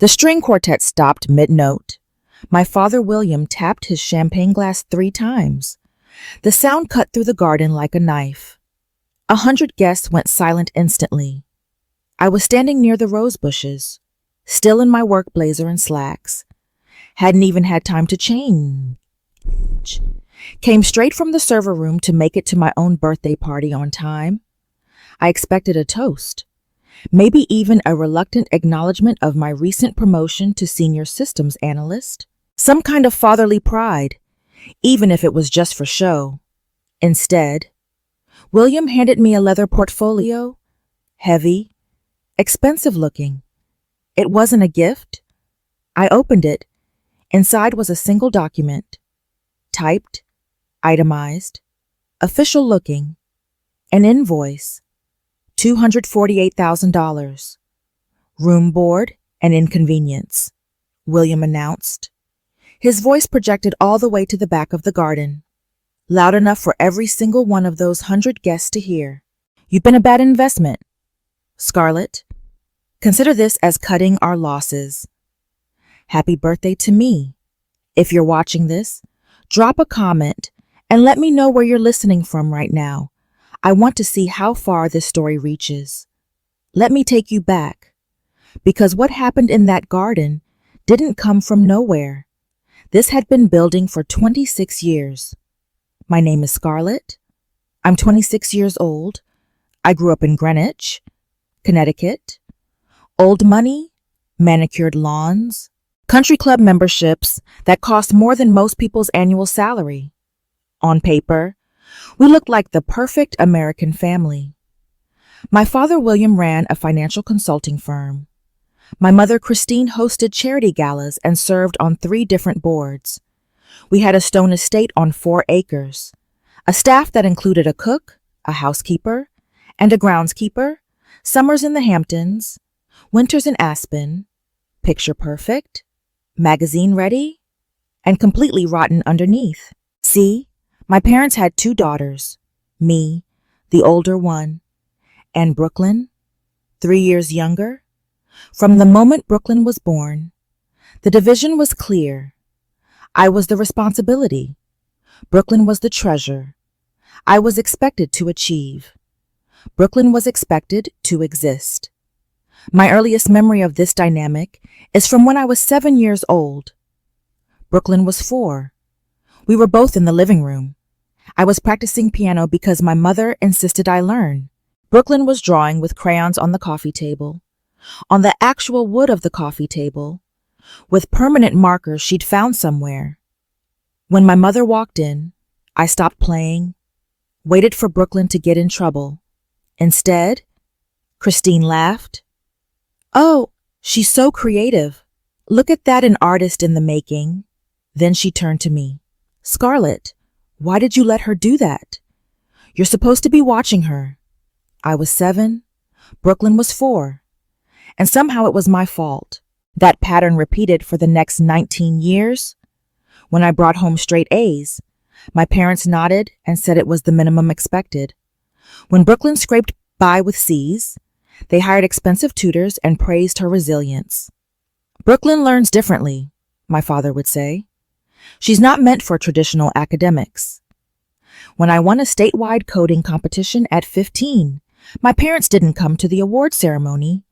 The string quartet stopped mid-note. My father William tapped his champagne glass 3 times. The sound cut through the garden like a knife. 100 guests went silent instantly. I was standing near the rose bushes, still in my work blazer and slacks. Hadn't even had time to change. Came straight from the server room to make it to my own birthday party on time. I expected a toast, maybe even a reluctant acknowledgement of my recent promotion to senior systems analyst, some kind of fatherly pride, even if it was just for show. Instead, William handed me a leather portfolio, heavy, expensive looking. It wasn't a gift. I opened it. Inside was a single document, typed, itemized, official looking, an invoice, $248,000. Room board and inconvenience, William announced. His voice projected all the way to the back of the garden, loud enough for every single one of those 100 guests to hear. You've been a bad investment, Scarlett. Consider this as cutting our losses. Happy birthday to me. If you're watching this, drop a comment and let me know where you're listening from right now. I want to see how far this story reaches. Let me take you back, because what happened in that garden didn't come from nowhere. This had been building for 26 years. My name is Scarlett. I'm 26 years old. I grew up in Greenwich, Connecticut. Old money, manicured lawns, country club memberships that cost more than most people's annual salary. On paper, we looked like the perfect American family. My father William ran a financial consulting firm. My mother Christine hosted charity galas and served on 3 different boards. We had a stone estate on 4 acres, a staff that included a cook, a housekeeper, and a groundskeeper, summers in the Hamptons, winters in Aspen, picture perfect, magazine ready, and completely rotten underneath. See, my parents had 2 daughters, me, the older one, and Brooklyn, 3 years younger. From the moment Brooklyn was born, the division was clear. I was the responsibility. Brooklyn was the treasure. I was expected to achieve. Brooklyn was expected to exist. My earliest memory of this dynamic is from when I was 7 years old. Brooklyn was 4. We were both in the living room. I was practicing piano because my mother insisted I learn. Brooklyn was drawing with crayons on the coffee table, on the actual wood of the coffee table, with permanent markers she'd found somewhere. When my mother walked in, I stopped playing, waited for Brooklyn to get in trouble. Instead, Christine laughed. Oh, she's so creative. Look at that, an artist in the making. Then she turned to me. Scarlett, why did you let her do that? You're supposed to be watching her. I was 7. Brooklyn was 4. And somehow it was my fault. That pattern repeated for the next 19 years. When I brought home straight A's, my parents nodded and said it was the minimum expected. When Brooklyn scraped by with C's, they hired expensive tutors and praised her resilience. Brooklyn learns differently, my father would say. She's not meant for traditional academics. When I won a statewide coding competition at 15, my parents didn't come to the award ceremony.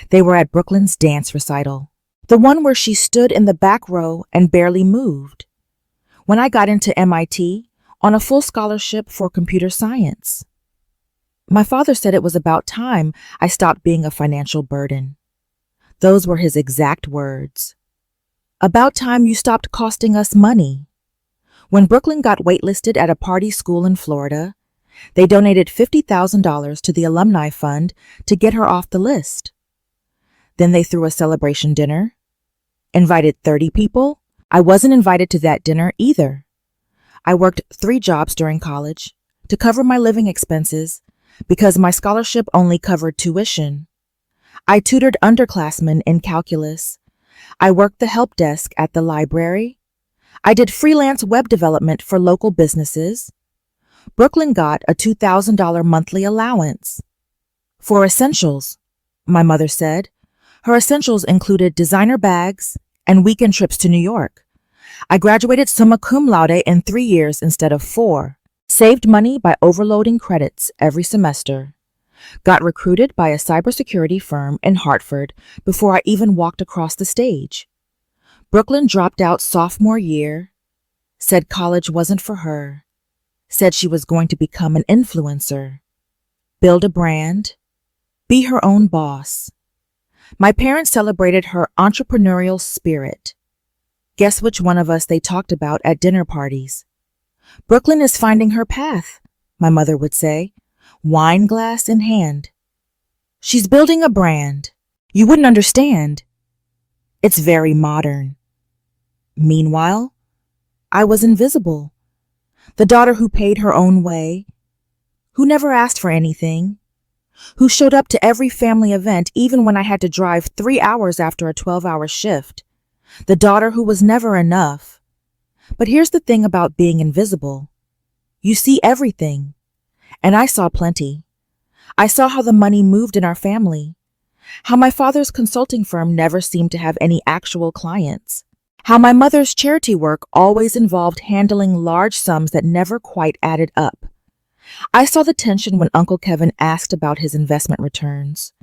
They were at Brooklyn's dance recital, the one where she stood in the back row and barely moved. When I got into MIT on a full scholarship for computer science, my father said it was about time I stopped being a financial burden. Those were his exact words. About time you stopped costing us money. When Brooklyn got waitlisted at a party school in Florida, they donated $50,000 to the alumni fund to get her off the list. Then they threw a celebration dinner, invited 30 people. I wasn't invited to that dinner either. I worked 3 jobs during college to cover my living expenses because my scholarship only covered tuition. I tutored underclassmen in calculus. I worked the help desk at the library. I did freelance web development for local businesses. Brooklyn got a $2,000 monthly allowance. For essentials, my mother said. Her essentials included designer bags and weekend trips to New York. I graduated summa cum laude in 3 years instead of 4, saved money by overloading credits every semester, got recruited by a cybersecurity firm in Hartford before I even walked across the stage. Brooklyn dropped out sophomore year, said college wasn't for her, said she was going to become an influencer, build a brand, be her own boss. My parents celebrated her entrepreneurial spirit. Guess which one of us they talked about at dinner parties? Brooklyn is finding her path, my mother would say, wine glass in hand. She's building a brand. You wouldn't understand. It's very modern. Meanwhile, I was invisible. The daughter who paid her own way, who never asked for anything, who showed up to every family event even when I had to drive 3 hours after a 12-hour shift. The daughter who was never enough. But here's the thing about being invisible. You see everything. And I saw plenty. I saw how the money moved in our family, how my father's consulting firm never seemed to have any actual clients, how my mother's charity work always involved handling large sums that never quite added up. I saw the tension when Uncle Kevin asked about his investment returns,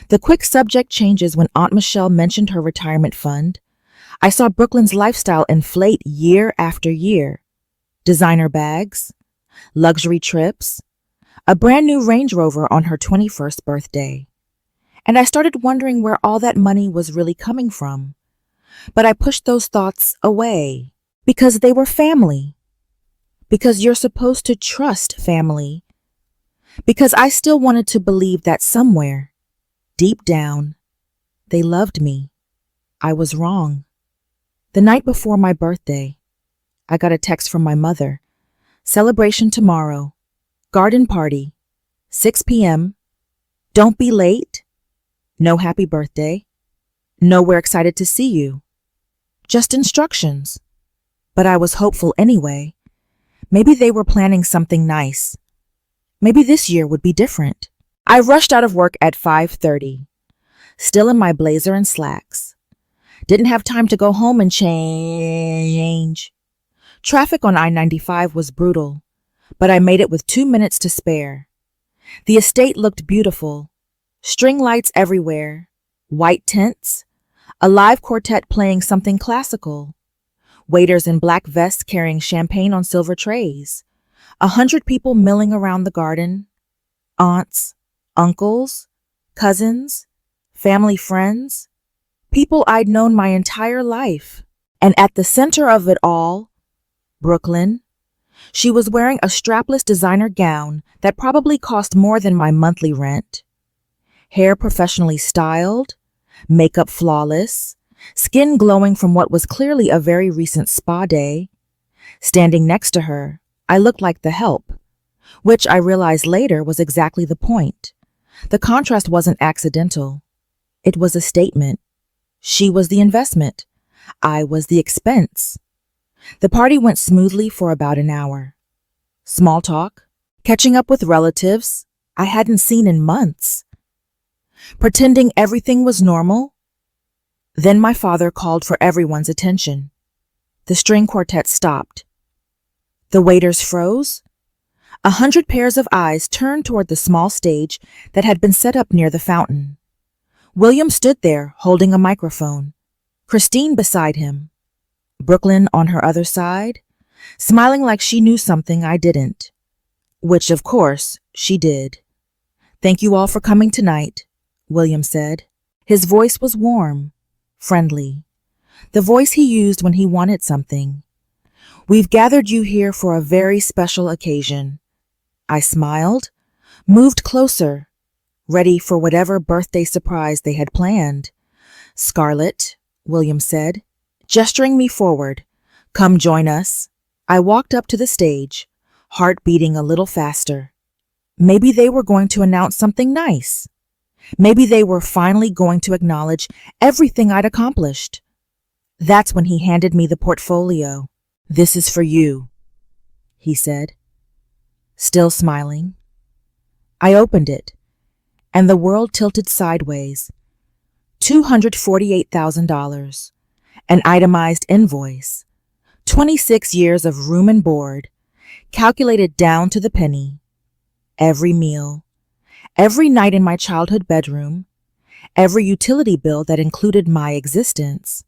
the quick subject changes when Aunt Michelle mentioned her retirement fund. I saw Brooklyn's lifestyle inflate year after year. Designer bags, luxury trips, a brand new Range Rover on her 21st birthday. And I started wondering where all that money was really coming from. But I pushed those thoughts away because they were family. Because you're supposed to trust family. Because I still wanted to believe that somewhere, deep down, they loved me. I was wrong. The night before my birthday, I got a text from my mother. Celebration tomorrow. Garden party. 6 p.m. Don't be late. No happy birthday. No, we're excited to see you. Just instructions. But I was hopeful anyway. Maybe they were planning something nice. Maybe this year would be different. I rushed out of work at 5:30, still in my blazer and slacks. Didn't have time to go home and change. Traffic on I-95 was brutal, but I made it with 2 minutes to spare. The estate looked beautiful. String lights everywhere, white tents, a live quartet playing something classical, waiters in black vests carrying champagne on silver trays, 100 people milling around the garden, aunts, uncles, cousins, family friends, people I'd known my entire life. And at the center of it all, Brooklyn. She was wearing a strapless designer gown that probably cost more than my monthly rent. Hair professionally styled, makeup flawless, skin glowing from what was clearly a very recent spa day. Standing next to her, I looked like the help, which I realized later was exactly the point. The contrast wasn't accidental. It was a statement. She was the investment. I was the expense. The party went smoothly for about an hour. Small talk, catching up with relatives I hadn't seen in months, pretending everything was normal. Then my father called for everyone's attention. The string quartet stopped. The waiters froze. 100 pairs of eyes turned toward the small stage that had been set up near the fountain. William stood there holding a microphone, Christine beside him, Brooklyn on her other side, smiling like she knew something I didn't, which of course she did. "Thank you all for coming tonight," William said. His voice was warm, friendly, the voice he used when he wanted something. "We've gathered you here for a very special occasion." I smiled, moved closer, ready for whatever birthday surprise they had planned. "Scarlett," William said, gesturing me forward, "come join us." I walked up to the stage, heart beating a little faster. Maybe they were going to announce something nice. Maybe they were finally going to acknowledge everything I'd accomplished. That's when he handed me the portfolio. "This is for you," he said, still smiling. I opened it, and the world tilted sideways. $248,000. An itemized invoice. 26 years of room and board, calculated down to the penny. Every meal. Every night in my childhood bedroom. Every utility bill that included my existence.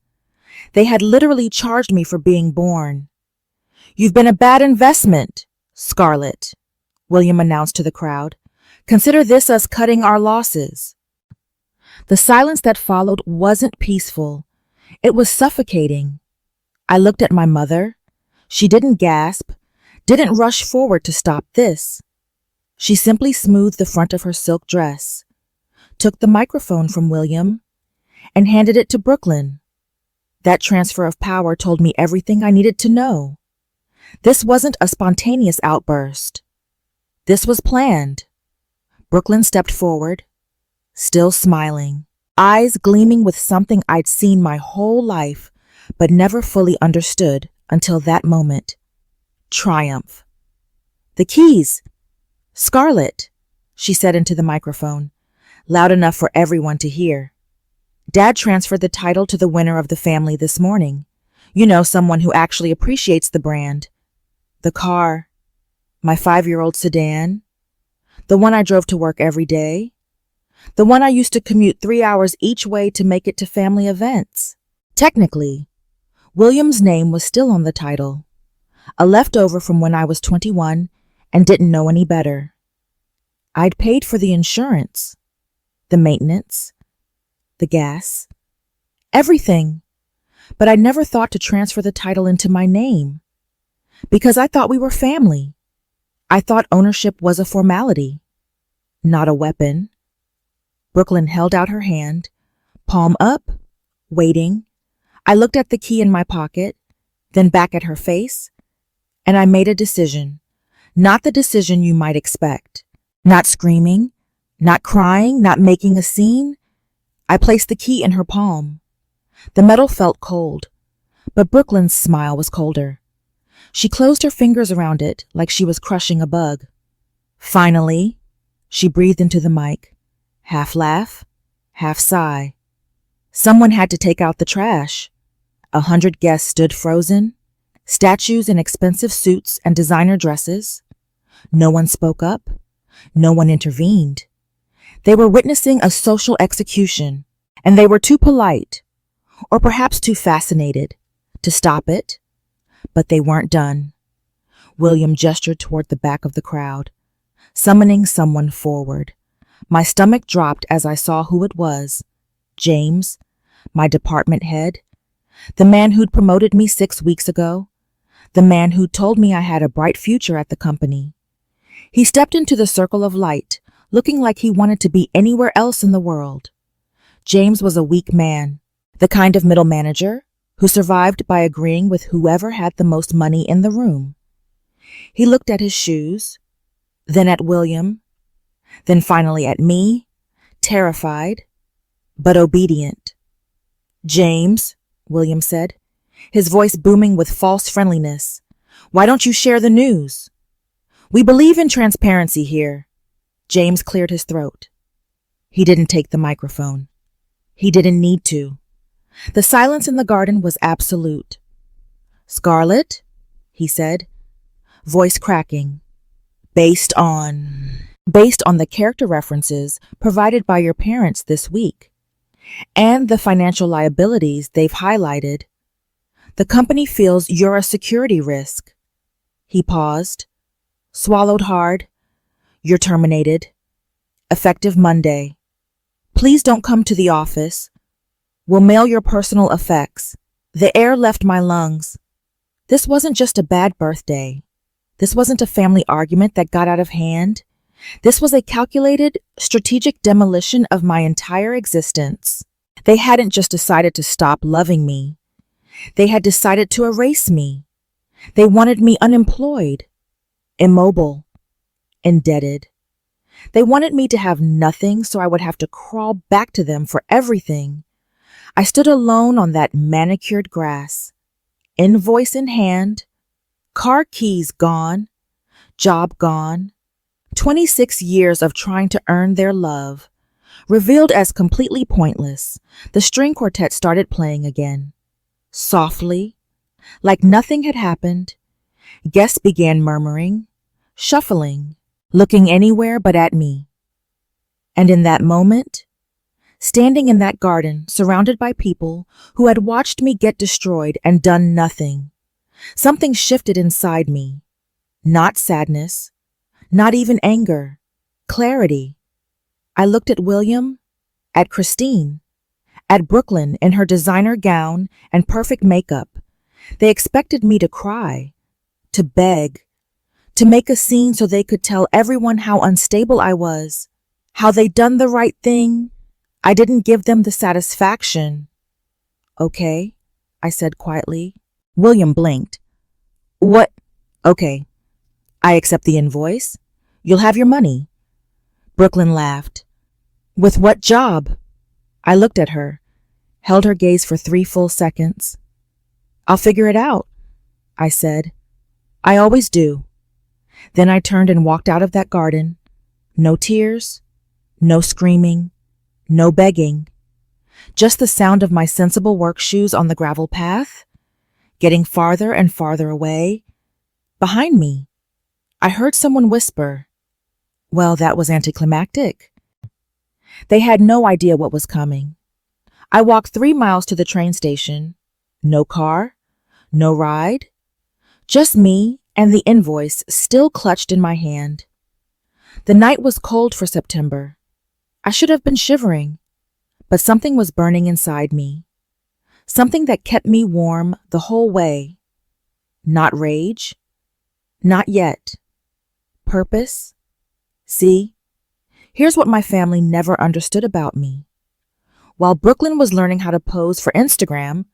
They had literally charged me for being born. "You've been a bad investment, Scarlett," William announced to the crowd. "Consider this us cutting our losses." The silence that followed wasn't peaceful. It was suffocating. I looked at my mother. She didn't gasp, didn't rush forward to stop this. She simply smoothed the front of her silk dress, took the microphone from William, and handed it to Brooklyn. That transfer of power told me everything I needed to know. This wasn't a spontaneous outburst. This was planned. Brooklyn stepped forward, still smiling, eyes gleaming with something I'd seen my whole life but never fully understood until that moment. Triumph. "The keys. Scarlett," she said into the microphone, loud enough for everyone to hear. "Dad transferred the title to the winner of the family this morning. You know, someone who actually appreciates the brand. The car. My 5-year-old sedan. The one I drove to work every day. The one I used to commute 3 hours each way to make it to family events." Technically, William's name was still on the title, a leftover from when I was 21 and didn't know any better. I'd paid for the insurance, the maintenance, the gas, everything, but I never thought to transfer the title into my name, because I thought we were family. I thought ownership was a formality, not a weapon. Brooklyn held out her hand, palm up, waiting. I looked at the key in my pocket, then back at her face, and I made a decision. Not the decision you might expect. Not screaming, not crying, not making a scene. I placed the key in her palm. The metal felt cold, but Brooklyn's smile was colder. She closed her fingers around it like she was crushing a bug. "Finally," she breathed into the mic, half laugh, half sigh. Someone had to take out the trash. 100 guests stood frozen, statues in expensive suits and designer dresses. No one spoke up. No one intervened. They were witnessing a social execution, and they were too polite, or perhaps too fascinated, to stop it. But they weren't done. William gestured toward the back of the crowd, summoning someone forward. My stomach dropped as I saw who it was. James, my department head, the man who'd promoted me 6 weeks ago, the man who'd told me I had a bright future at the company. He stepped into the circle of light, looking like he wanted to be anywhere else in the world. James was a weak man, the kind of middle manager who survived by agreeing with whoever had the most money in the room. He looked at his shoes, then at William, then finally at me, terrified, but obedient. "James," William said, his voice booming with false friendliness, "why don't you share the news? We believe in transparency here." James cleared his throat. He didn't take the microphone. He didn't need to. The silence in the garden was absolute. "Scarlett," he said, voice cracking, based on the character references provided by your parents this week, and the financial liabilities they've highlighted, the company feels you're a security risk." He paused, swallowed hard. "You're terminated. Effective Monday. Please don't come to the office. We'll mail your personal effects." The air left my lungs. This wasn't just a bad birthday. This wasn't a family argument that got out of hand. This was a calculated, strategic demolition of my entire existence. They hadn't just decided to stop loving me. They had decided to erase me. They wanted me unemployed, immobile, indebted. They wanted me to have nothing so I would have to crawl back to them for everything. I stood alone on that manicured grass, invoice in hand, car keys gone, job gone, 26 years of trying to earn their love, Revealed as completely pointless, the string quartet started playing again. Softly, like nothing had happened, guests began murmuring, shuffling, looking anywhere but at me. And in that moment, standing in that garden surrounded by people who had watched me get destroyed and done nothing, something shifted inside me. Not sadness, not even anger, clarity. I looked at William, at Christine, at Brooklyn in her designer gown and perfect makeup. They expected me to cry, to beg, to make a scene so they could tell everyone how unstable I was, how they'd done the right thing. I didn't give them the satisfaction. Okay, I said quietly. William blinked. What? Okay. I accept the invoice. You'll have your money. Brooklyn laughed. With what job? I looked at her, held her gaze for 3 full seconds. I'll figure it out, I said. I always do. Then I turned and walked out of that garden. No tears, no screaming, no begging. Just the sound of my sensible work shoes on the gravel path, getting farther and farther away. Behind me, I heard someone whisper. Well, that was anticlimactic. They had no idea what was coming. I walked 3 miles to the train station. No car, no ride, just me and the invoice still clutched in my hand. The night was cold for September. I should have been shivering, but something was burning inside me. Something that kept me warm the whole way. Not rage. Not yet. Purpose. See, here's what my family never understood about me. While Brooklyn was learning how to pose for Instagram,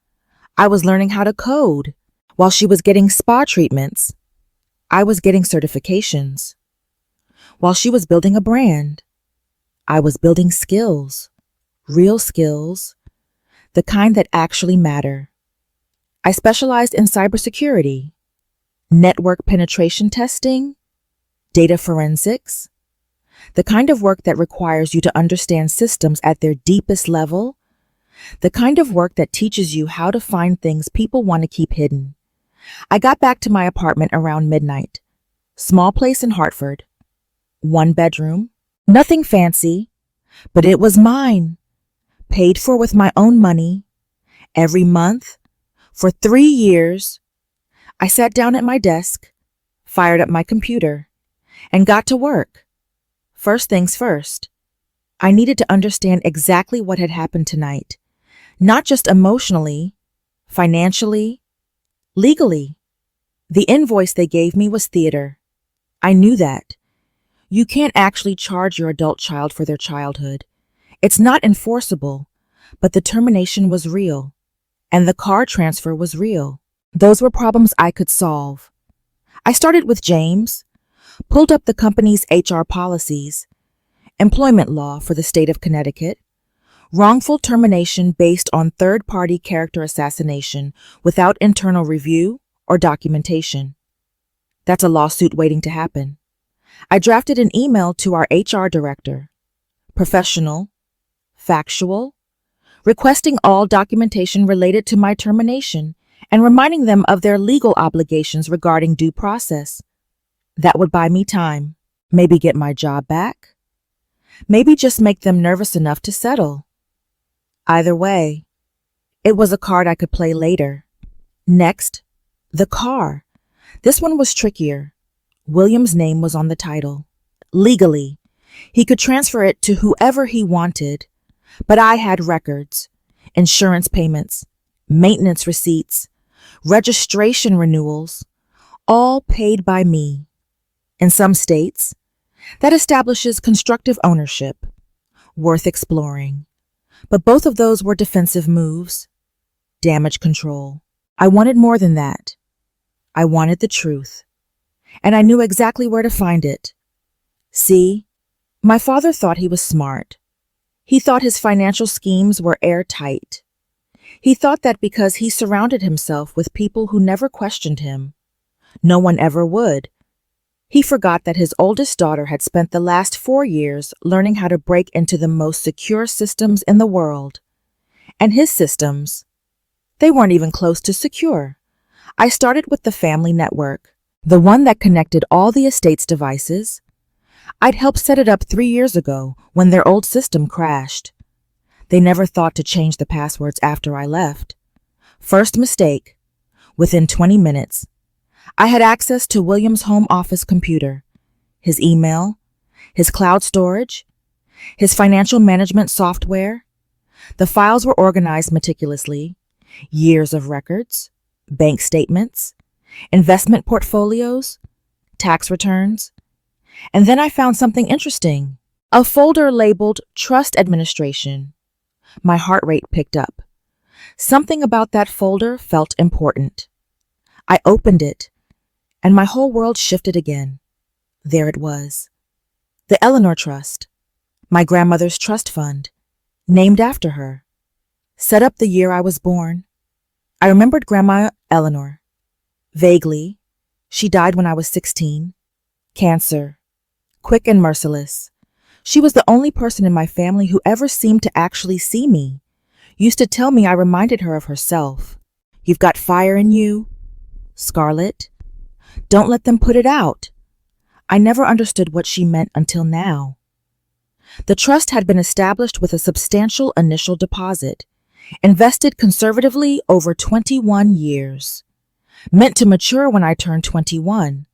I was learning how to code. While she was getting spa treatments, I was getting certifications. While she was building a brand, I was building skills, real skills, the kind that actually matter. I specialized in cybersecurity, network penetration testing, data forensics, the kind of work that requires you to understand systems at their deepest level, the kind of work that teaches you how to find things people want to keep hidden. I got back to my apartment around midnight. Small place in Hartford. 1 bedroom. Nothing fancy, but it was mine. Paid for with my own money. Every month. For 3 years. I sat down at my desk, fired up my computer, and got to work. First things first. I needed to understand exactly what had happened tonight. Not just emotionally, financially, legally. The invoice they gave me was theater. I knew that. You can't actually charge your adult child for their childhood. It's not enforceable, but the termination was real, and the car transfer was real. Those were problems I could solve. I started with James, pulled up the company's HR policies, employment law for the state of Connecticut, wrongful termination based on third-party character assassination without internal review or documentation. That's a lawsuit waiting to happen. I drafted an email to our HR director, professional, factual, requesting all documentation related to my termination and reminding them of their legal obligations regarding due process. That would buy me time, maybe get my job back, maybe just make them nervous enough to settle. Either way, it was a card I could play later. Next, the car. This one was trickier. William's name was on the title. Legally, he could transfer it to whoever he wanted, but I had records, insurance payments, maintenance receipts, registration renewals, all paid by me. In some states, that establishes constructive ownership, worth exploring. But both of those were defensive moves, damage control. I wanted more than that. I wanted the truth, and I knew exactly where to find it. See, my father thought he was smart. He thought his financial schemes were airtight. He thought that because he surrounded himself with people who never questioned him, no one ever would. He forgot that his oldest daughter had spent the last 4 years learning how to break into the most secure systems in the world. And his systems, they weren't even close to secure. I started with the family network, the one that connected all the estate's devices. I'd helped set it up 3 years ago when their old system crashed. They never thought to change the passwords after I left. First mistake. Within 20 minutes, I had access to William's home office computer, his email, his cloud storage, his financial management software. The files were organized meticulously, years of records, bank statements, investment portfolios, tax returns. And then I found something interesting, a folder labeled Trust Administration. My heart rate picked up. Something about that folder felt important. I opened it, and my whole world shifted again. There it was. The Eleanor Trust, my grandmother's trust fund, named after her. Set up the year I was born. I remembered Grandma Eleanor. Vaguely. She died when I was 16. Cancer. Quick and merciless. She was the only person in my family who ever seemed to actually see me. Used to tell me I reminded her of herself. You've got fire in you, Scarlet. Don't let them put it out. I never understood what she meant until now. The trust had been established with a substantial initial deposit, invested conservatively over 21 years. Meant to mature when I turned 21.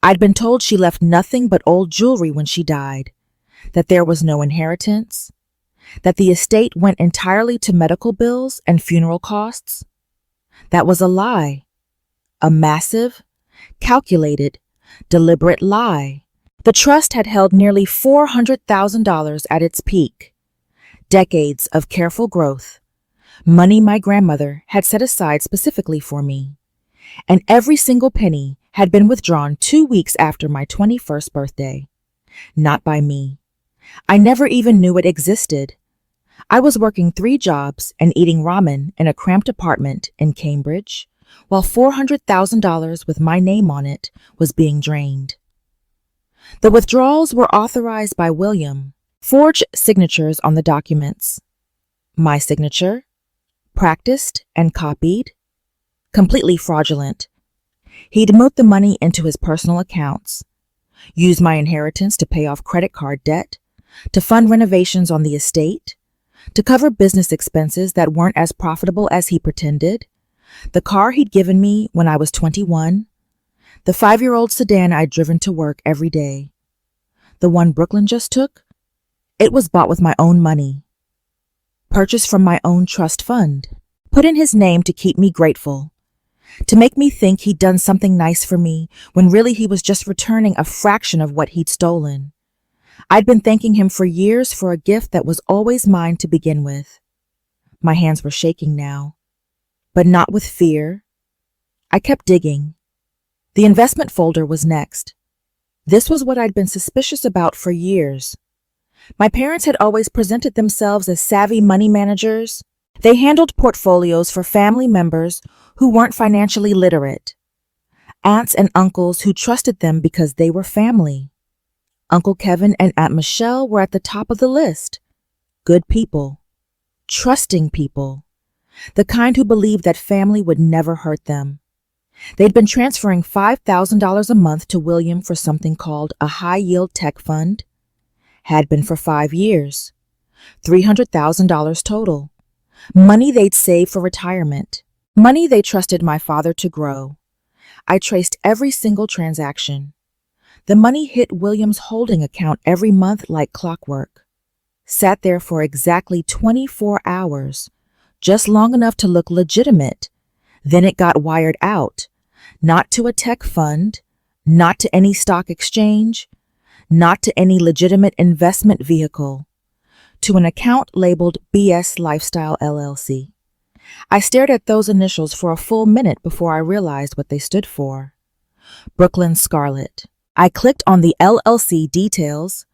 I'd been told she left nothing but old jewelry when she died, that there was no inheritance, that the estate went entirely to medical bills and funeral costs. That was a lie. A massive, calculated, deliberate lie. The trust had held nearly $400,000 at its peak. Decades of careful growth. Money my grandmother had set aside specifically for me. And every single penny had been withdrawn 2 weeks after my 21st birthday. Not by me. I never even knew it existed. I was working 3 jobs and eating ramen in a cramped apartment in Cambridge, while $400,000 with my name on it was being drained. The withdrawals were authorized by William, forged signatures on the documents. My signature, practiced and copied, completely fraudulent. He'd moved the money into his personal accounts, used my inheritance to pay off credit card debt, to fund renovations on the estate, to cover business expenses that weren't as profitable as he pretended, the car he'd given me when I was 21, the 5-year-old sedan I'd driven to work every day. The one Brooklyn just took? It was bought with my own money. Purchased from my own trust fund. Put in his name to keep me grateful. To make me think he'd done something nice for me when really he was just returning a fraction of what he'd stolen. I'd been thanking him for years for a gift that was always mine to begin with. My hands were shaking now, but not with fear. I kept digging. The investment folder was next. This was what I'd been suspicious about for years. My parents had always presented themselves as savvy money managers. They handled portfolios for family members who weren't financially literate. Aunts and uncles who trusted them because they were family. Uncle Kevin and Aunt Michelle were at the top of the list. Good people. Trusting people. The kind who believed that family would never hurt them. They'd been transferring $5,000 a month to William for something called a high-yield tech fund. Had been for 5 years. $300,000 total. Money they'd saved for retirement. Money they trusted my father to grow. I traced every single transaction. The money hit William's holding account every month like clockwork. Sat there for exactly 24 hours, just long enough to look legitimate. Then it got wired out. Not to a tech fund, not to any stock exchange, not to any legitimate investment vehicle, to an account labeled BS Lifestyle LLC. I stared at those initials for a full minute before I realized what they stood for. Brooklyn Scarlet. I clicked on the LLC details,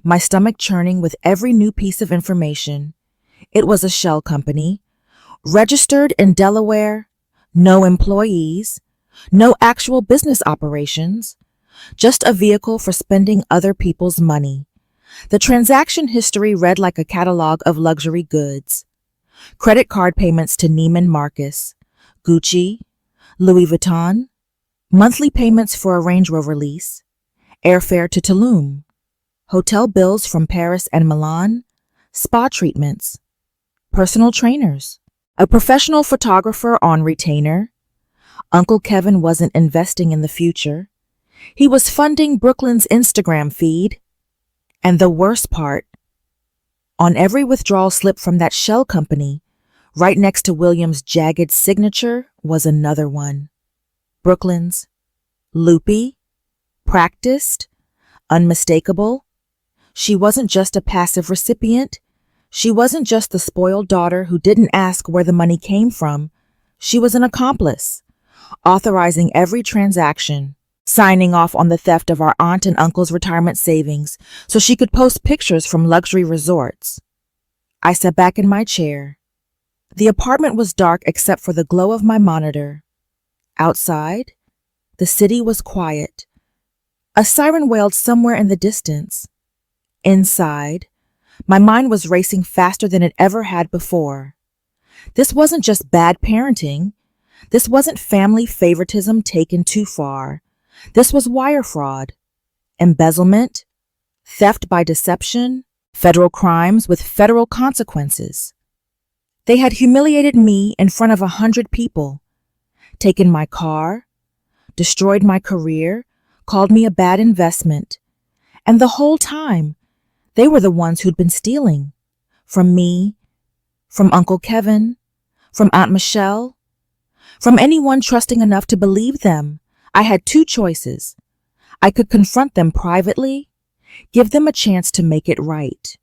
my stomach churning with every new piece of information. It was a shell company, registered in Delaware, no employees, no actual business operations, just a vehicle for spending other people's money. The transaction history read like a catalog of luxury goods. Credit card payments to Neiman Marcus, Gucci, Louis Vuitton, monthly payments for a Range Rover lease, airfare to Tulum, hotel bills from Paris and Milan, spa treatments, personal trainers, a professional photographer on retainer. Uncle Kevin wasn't investing in the future. He was funding Brooklyn's Instagram feed. And the worst part, on every withdrawal slip from that shell company, right next to William's jagged signature was another one. Brooklyn's, loopy, practiced, unmistakable. She wasn't just a passive recipient. She wasn't just the spoiled daughter who didn't ask where the money came from. She was an accomplice, authorizing every transaction, signing off on the theft of our aunt and uncle's retirement savings so she could post pictures from luxury resorts. I sat back in my chair. The apartment was dark except for the glow of my monitor. Outside, the city was quiet. A siren wailed somewhere in the distance. Inside, my mind was racing faster than it ever had before. This wasn't just bad parenting. This wasn't family favoritism taken too far. This was wire fraud, embezzlement, theft by deception, federal crimes with federal consequences. They had humiliated me in front of 100 people, taken my car, destroyed my career, called me a bad investment. And the whole time, they were the ones who'd been stealing. From me, from Uncle Kevin, from Aunt Michelle, from anyone trusting enough to believe them. I had two choices. I could confront them privately, give them a chance to make it right,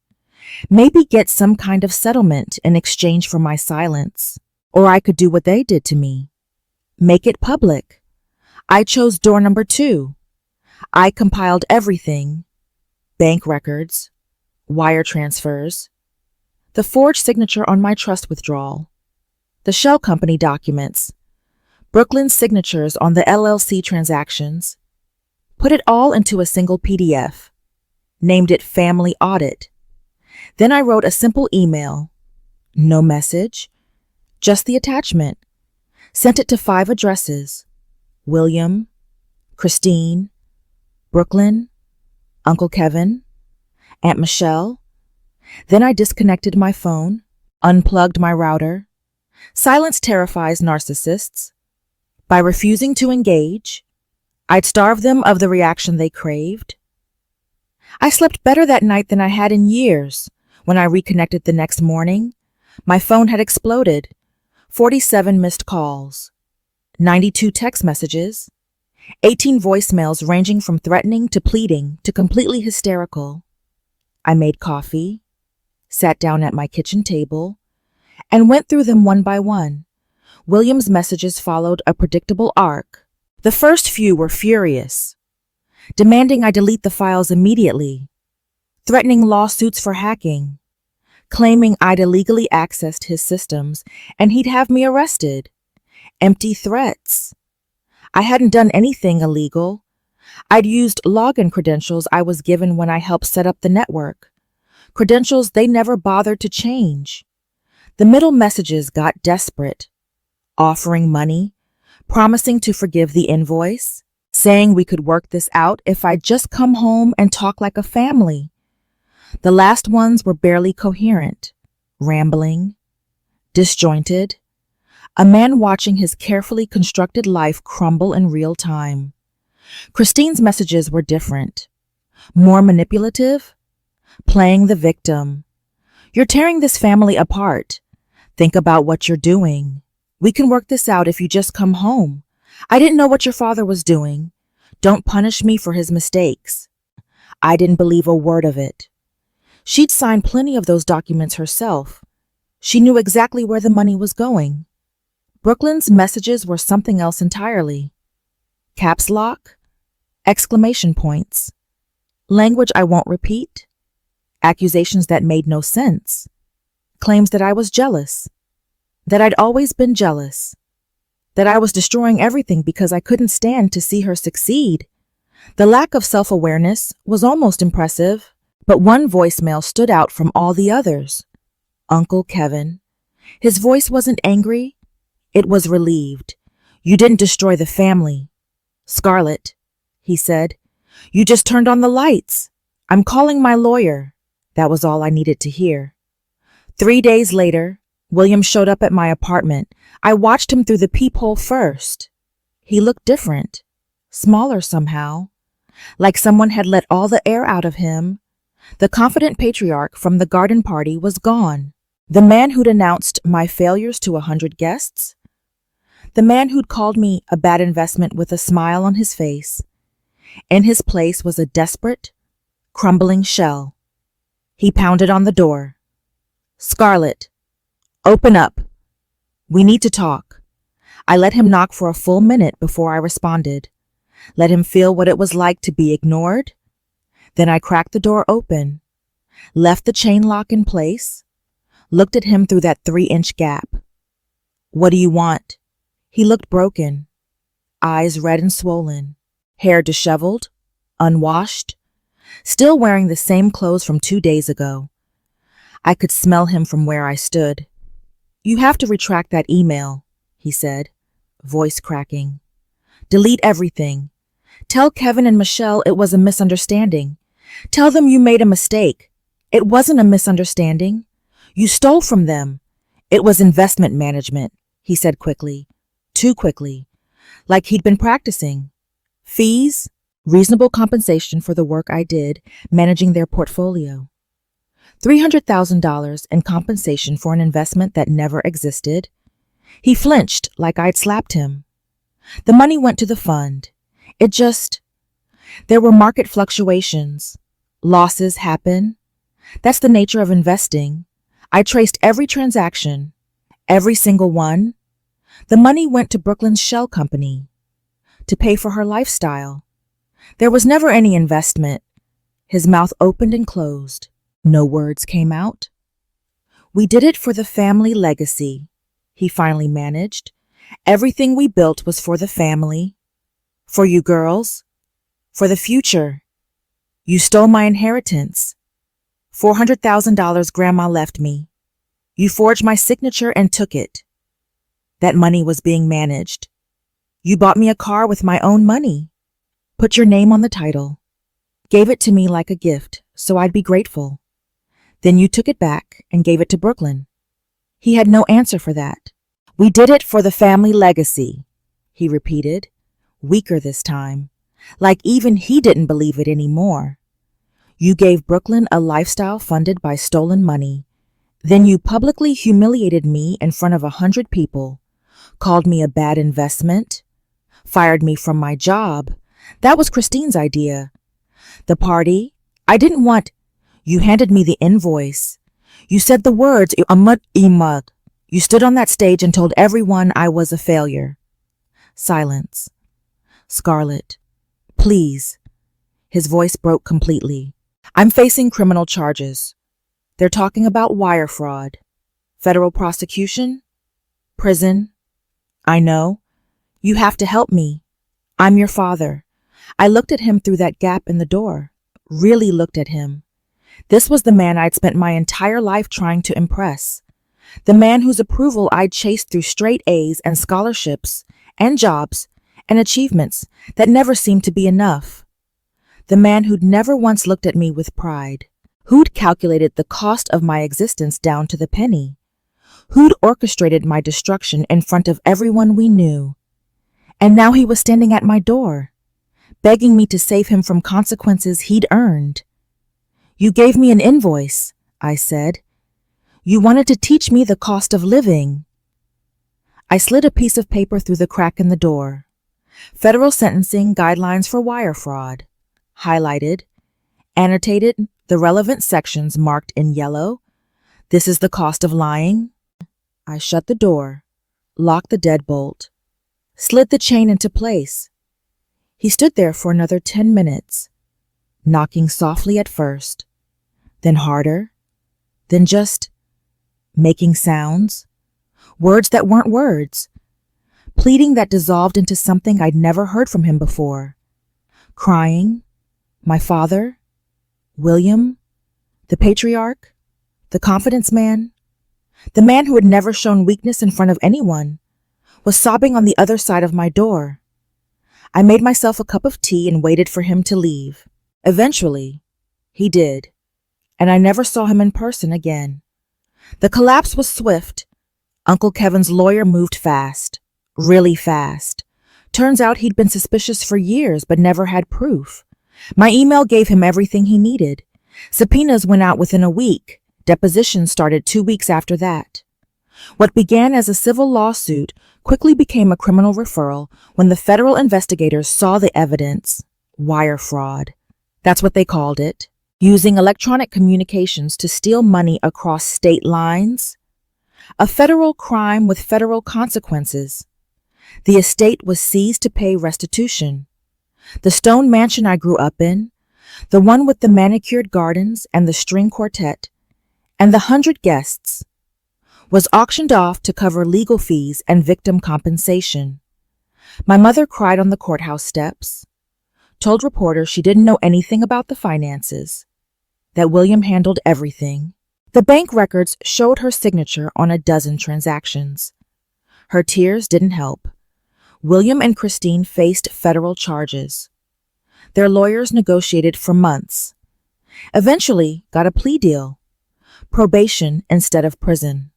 maybe get some kind of settlement in exchange for my silence, or I could do what they did to me, make it public. I chose door number 2. I compiled everything, bank records, wire transfers, the forged signature on my trust withdrawal, the shell company documents, Brooklyn's signatures on the LLC transactions, put it all into a single PDF, named it Family Audit. Then I wrote a simple email, no message, just the attachment, sent it to 5 addresses, William, Christine, Brooklyn, Uncle Kevin, Aunt Michelle. Then I disconnected my phone, unplugged my router. Silence terrifies narcissists. By refusing to engage, I'd starve them of the reaction they craved. I slept better that night than I had in years. When I reconnected the next morning, my phone had exploded. 47 missed calls, 92 text messages, 18 voicemails ranging from threatening to pleading to completely hysterical. I made coffee, sat down at my kitchen table, and went through them one by one. William's messages followed a predictable arc. The first few were furious, demanding I delete the files immediately, threatening lawsuits for hacking, claiming I'd illegally accessed his systems and he'd have me arrested. Empty threats. I hadn't done anything illegal. I'd used login credentials I was given when I helped set up the network, credentials they never bothered to change. The middle messages got desperate, offering money, promising to forgive the invoice, saying we could work this out if I'd just come home and talk like a family. The last ones were barely coherent, rambling, disjointed, a man watching his carefully constructed life crumble in real time. Christine's messages were different, more manipulative, playing the victim. You're tearing this family apart. Think about what you're doing. We can work this out if you just come home. I didn't know what your father was doing. Don't punish me for his mistakes. I didn't believe a word of it. She'd signed plenty of those documents herself. She knew exactly where the money was going. Brooklyn's messages were something else entirely. Caps lock, exclamation points, language I won't repeat, accusations that made no sense, claims that I was jealous, that I'd always been jealous, that I was destroying everything because I couldn't stand to see her succeed. The lack of self-awareness was almost impressive, but one voicemail stood out from all the others. Uncle Kevin. His voice wasn't angry, it was relieved. You didn't destroy the family. Scarlett, he said, you just turned on the lights. I'm calling my lawyer. That was all I needed to hear. 3 days later, William showed up at my apartment. I watched him through the peephole first. He looked different, smaller somehow, like someone had let all the air out of him. The confident patriarch from the garden party was gone. The man who'd announced my failures to 100 guests. The man who'd called me a bad investment with a smile on his face. In his place was a desperate, crumbling shell. He pounded on the door. Scarlett, open up. We need to talk. I let him knock for a full minute before I responded. Let him feel what it was like to be ignored. Then I cracked the door open, left the chain lock in place, looked at him through that 3-inch gap. What do you want? He looked broken, eyes red and swollen, hair disheveled, unwashed, still wearing the same clothes from 2 days ago. I could smell him from where I stood. You have to retract that email, he said, voice cracking. Delete everything. Tell Kevin and Michelle it was a misunderstanding. Tell them you made a mistake. It wasn't a misunderstanding. You stole from them. It was investment management, he said quickly. Too quickly. Like he'd been practicing. Fees? Reasonable compensation for the work I did managing their portfolio. $300,000 in compensation for an investment that never existed. He flinched like I'd slapped him. The money went to the fund. There were market fluctuations. Losses happen. That's the nature of investing. I traced every transaction, every single one. The money went to Brooklyn's shell company to pay for her lifestyle. There was never any investment. His mouth opened and closed. No words came out. We did it for the family legacy, he finally managed. Everything we built was for the family. For you girls. For the future. You stole my inheritance. $400,000 Grandma left me. You forged my signature and took it. That money was being managed. You bought me a car with my own money. Put your name on the title. Gave it to me like a gift, so I'd be grateful. Then you took it back and gave it to Brooklyn. He had no answer for that. We did it for the family legacy, he repeated, weaker this time, like even he didn't believe it anymore. You gave Brooklyn a lifestyle funded by stolen money. Then you publicly humiliated me in front of 100 people, called me a bad investment, fired me from my job. That was Christine's idea. The party, I didn't want. You handed me the invoice. You said the words, imug. You stood on that stage and told everyone I was a failure. Silence. Scarlett, please. His voice broke completely. I'm facing criminal charges. They're talking about wire fraud. Federal prosecution? Prison? I know. You have to help me. I'm your father. I looked at him through that gap in the door. Really looked at him. This was the man I'd spent my entire life trying to impress. The man whose approval I'd chased through straight A's and scholarships and jobs and achievements that never seemed to be enough. The man who'd never once looked at me with pride. Who'd calculated the cost of my existence down to the penny. Who'd orchestrated my destruction in front of everyone we knew. And now he was standing at my door, begging me to save him from consequences he'd earned. You gave me an invoice, I said. You wanted to teach me the cost of living. I slid a piece of paper through the crack in the door. Federal Sentencing Guidelines for Wire Fraud. Highlighted, annotated the relevant sections marked in yellow. This is the cost of lying. I shut the door, locked the deadbolt, slid the chain into place. He stood there for another 10 minutes, knocking softly at first, then harder, then just making sounds, words that weren't words, pleading that dissolved into something I'd never heard from him before. crying, my father, William, the patriarch, the confidence man, the man who had never shown weakness in front of anyone, was sobbing on the other side of my door. I made myself a cup of tea and waited for him to leave. Eventually, he did, and I never saw him in person again. The collapse was swift. Uncle Kevin's lawyer moved fast, really fast. Turns out he'd been suspicious for years but never had proof. My email gave him everything he needed. Subpoenas went out within a week. Depositions started 2 weeks after that. What began as a civil lawsuit quickly became a criminal referral when the federal investigators saw the evidence. Wire fraud. That's what they called it. Using electronic communications to steal money across state lines. A federal crime with federal consequences. The estate was seized to pay restitution. The stone mansion I grew up in, the one with the manicured gardens and the string quartet, and the 100 guests, was auctioned off to cover legal fees and victim compensation. My mother cried on the courthouse steps, told reporters she didn't know anything about the finances, that William handled everything. The bank records showed her signature on a dozen transactions. Her tears didn't help. William and Christine faced federal charges. Their lawyers negotiated for months. Eventually got a plea deal. Probation instead of prison.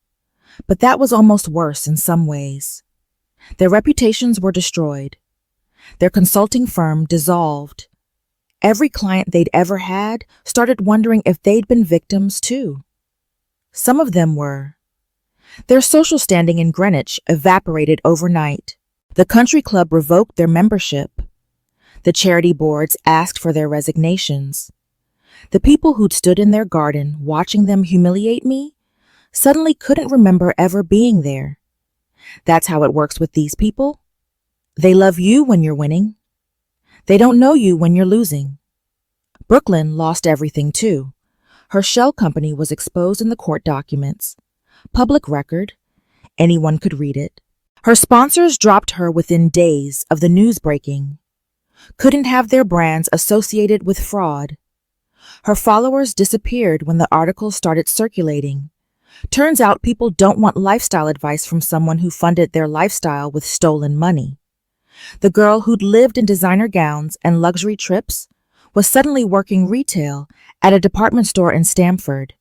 But that was almost worse in some ways. Their reputations were destroyed. Their consulting firm dissolved. Every client they'd ever had started wondering if they'd been victims too. Some of them were. Their social standing in Greenwich evaporated overnight. The country club revoked their membership. The charity boards asked for their resignations. The people who'd stood in their garden watching them humiliate me suddenly couldn't remember ever being there. That's how it works with these people. They love you when you're winning. They don't know you when you're losing. Brooklyn lost everything too. Her shell company was exposed in the court documents. Public record. Anyone could read it. Her sponsors dropped her within days of the news breaking. Couldn't have their brands associated with fraud. Her followers disappeared when the articles started circulating. Turns out people don't want lifestyle advice from someone who funded their lifestyle with stolen money. The girl who'd lived in designer gowns and luxury trips was suddenly working retail at a department store in Stamford,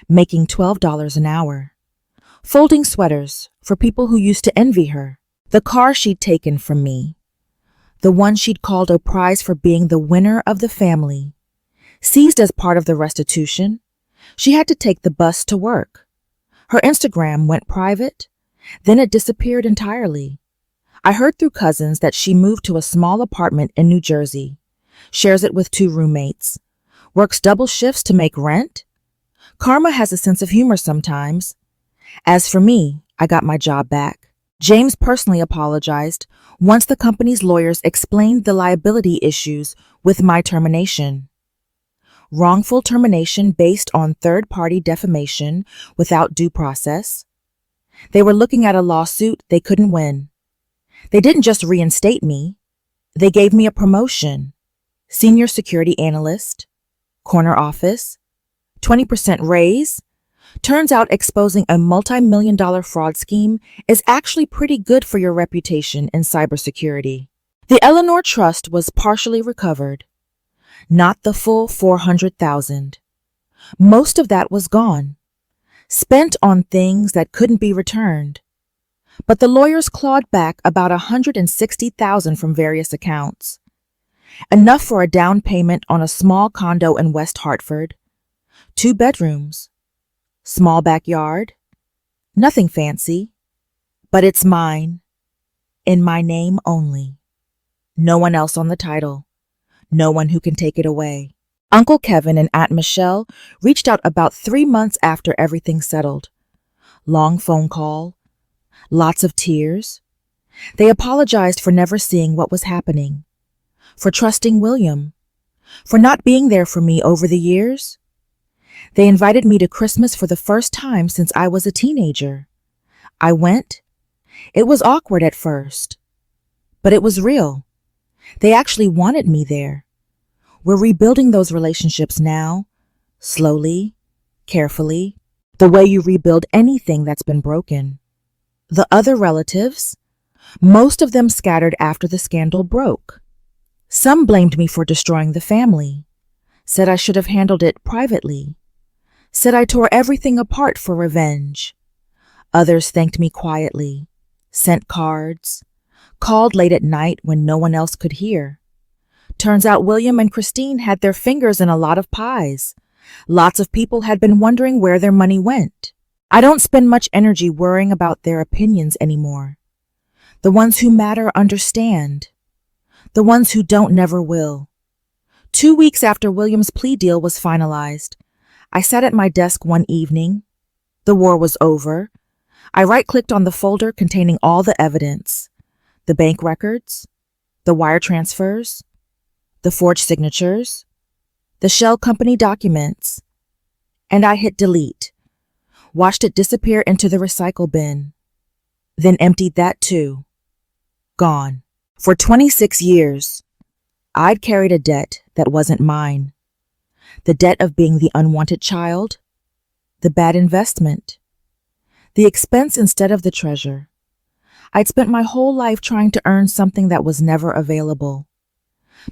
making $12 an hour. Folding sweaters for people who used to envy her. The car she'd taken from me. The one she'd called a prize for being the winner of the family. Seized as part of the restitution, she had to take the bus to work. Her Instagram went private, then it disappeared entirely. I heard through cousins that she moved to a small apartment in New Jersey, shares it with 2 roommates, works double shifts to make rent. Karma has a sense of humor sometimes. As for me, I got my job back. James personally apologized once the company's lawyers explained the liability issues with my termination. Wrongful termination based on third-party defamation without due process. They were looking at a lawsuit they couldn't win. They didn't just reinstate me. They gave me a promotion. Senior security analyst, corner office, 20% raise. Turns out exposing a multi-million-dollar fraud scheme is actually pretty good for your reputation in cybersecurity. The Eleanor Trust was partially recovered. Not the full $400,000. Most of that was gone, spent on things that couldn't be returned. But the lawyers clawed back about $160,000 from various accounts. Enough for a down payment on a small condo in West Hartford. 2 bedrooms. Small backyard. Nothing fancy. But it's mine. In my name only. No one else on the title. No one who can take it away. Uncle Kevin and Aunt Michelle reached out about 3 months after everything settled. Long phone call. Lots of tears. They apologized for never seeing what was happening. For trusting William. For not being there for me over the years. They invited me to Christmas for the first time since I was a teenager. I went. It was awkward at first. But it was real. They actually wanted me there. We're rebuilding those relationships now, slowly, carefully, the way you rebuild anything that's been broken. The other relatives, most of them scattered after the scandal broke. Some blamed me for destroying the family, said I should have handled it privately, said I tore everything apart for revenge. Others thanked me quietly, sent cards, called late at night when no one else could hear. Turns out William and Christine had their fingers in a lot of pies. Lots of people had been wondering where their money went. I don't spend much energy worrying about their opinions anymore. The ones who matter understand. The ones who don't never will. 2 weeks after William's plea deal was finalized, I sat at my desk one evening. The war was over. I right-clicked on the folder containing all the evidence. The bank records, the wire transfers, the forged signatures, the shell company documents, and I hit delete, watched it disappear into the recycle bin, then emptied that too. Gone. For 26 years, I'd carried a debt that wasn't mine. The debt of being the unwanted child, the bad investment, the expense instead of the treasure. I'd spent my whole life trying to earn something that was never available.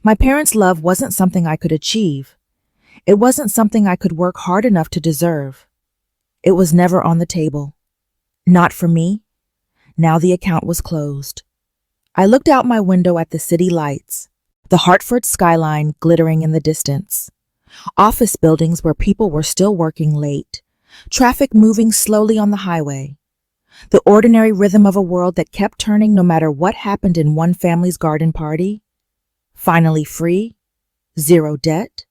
My parents' love wasn't something I could achieve. It wasn't something I could work hard enough to deserve. It was never on the table. Not for me. Now the account was closed. I looked out my window at the city lights, the Hartford skyline glittering in the distance, office buildings where people were still working late, traffic moving slowly on the highway, the ordinary rhythm of a world that kept turning no matter what happened in one family's garden party. Finally free, zero debt,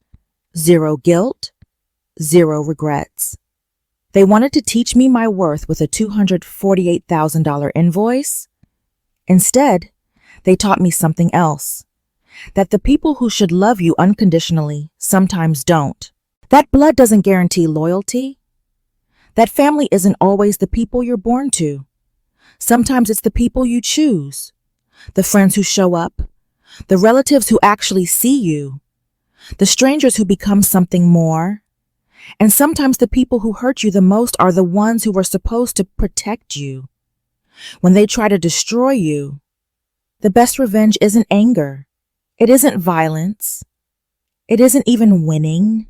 zero guilt, zero regrets. They wanted to teach me my worth with a $248,000 invoice. Instead, they taught me something else, that the people who should love you unconditionally sometimes don't. That blood doesn't guarantee loyalty. That family isn't always the people you're born to. Sometimes it's the people you choose, the friends who show up, the relatives who actually see you, the strangers who become something more. And sometimes the people who hurt you the most are the ones who were supposed to protect you. When they try to destroy you, the best revenge isn't anger. It isn't violence. It isn't even winning.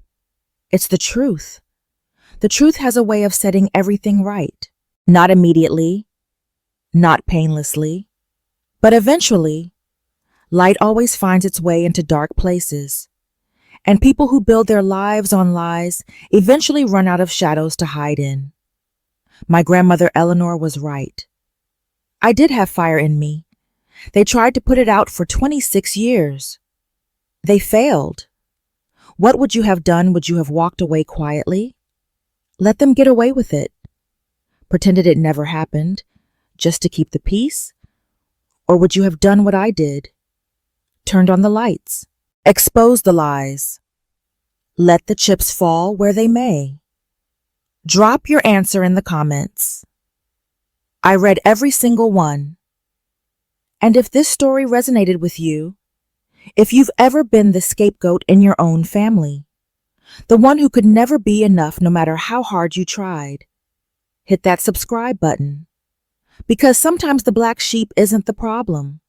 It's the truth. The truth has a way of setting everything right. Not immediately, not painlessly, but eventually. Light always finds its way into dark places, and people who build their lives on lies eventually run out of shadows to hide in. My grandmother Eleanor was right. I did have fire in me. They tried to put it out for 26 years. They failed. What would you have done? Would you have walked away quietly? Let them get away with it. Pretended it never happened, just to keep the peace? Or would you have done what I did? Turned on the lights, exposed the lies. Let the chips fall where they may. Drop your answer in the comments. I read every single one. And if this story resonated with you, if you've ever been the scapegoat in your own family, the one who could never be enough no matter how hard you tried, hit that subscribe button. Because sometimes the black sheep isn't the problem.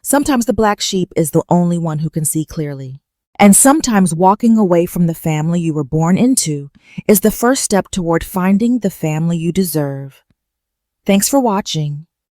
Sometimes the black sheep is the only one who can see clearly. And sometimes walking away from the family you were born into is the first step toward finding the family you deserve. Thanks for watching.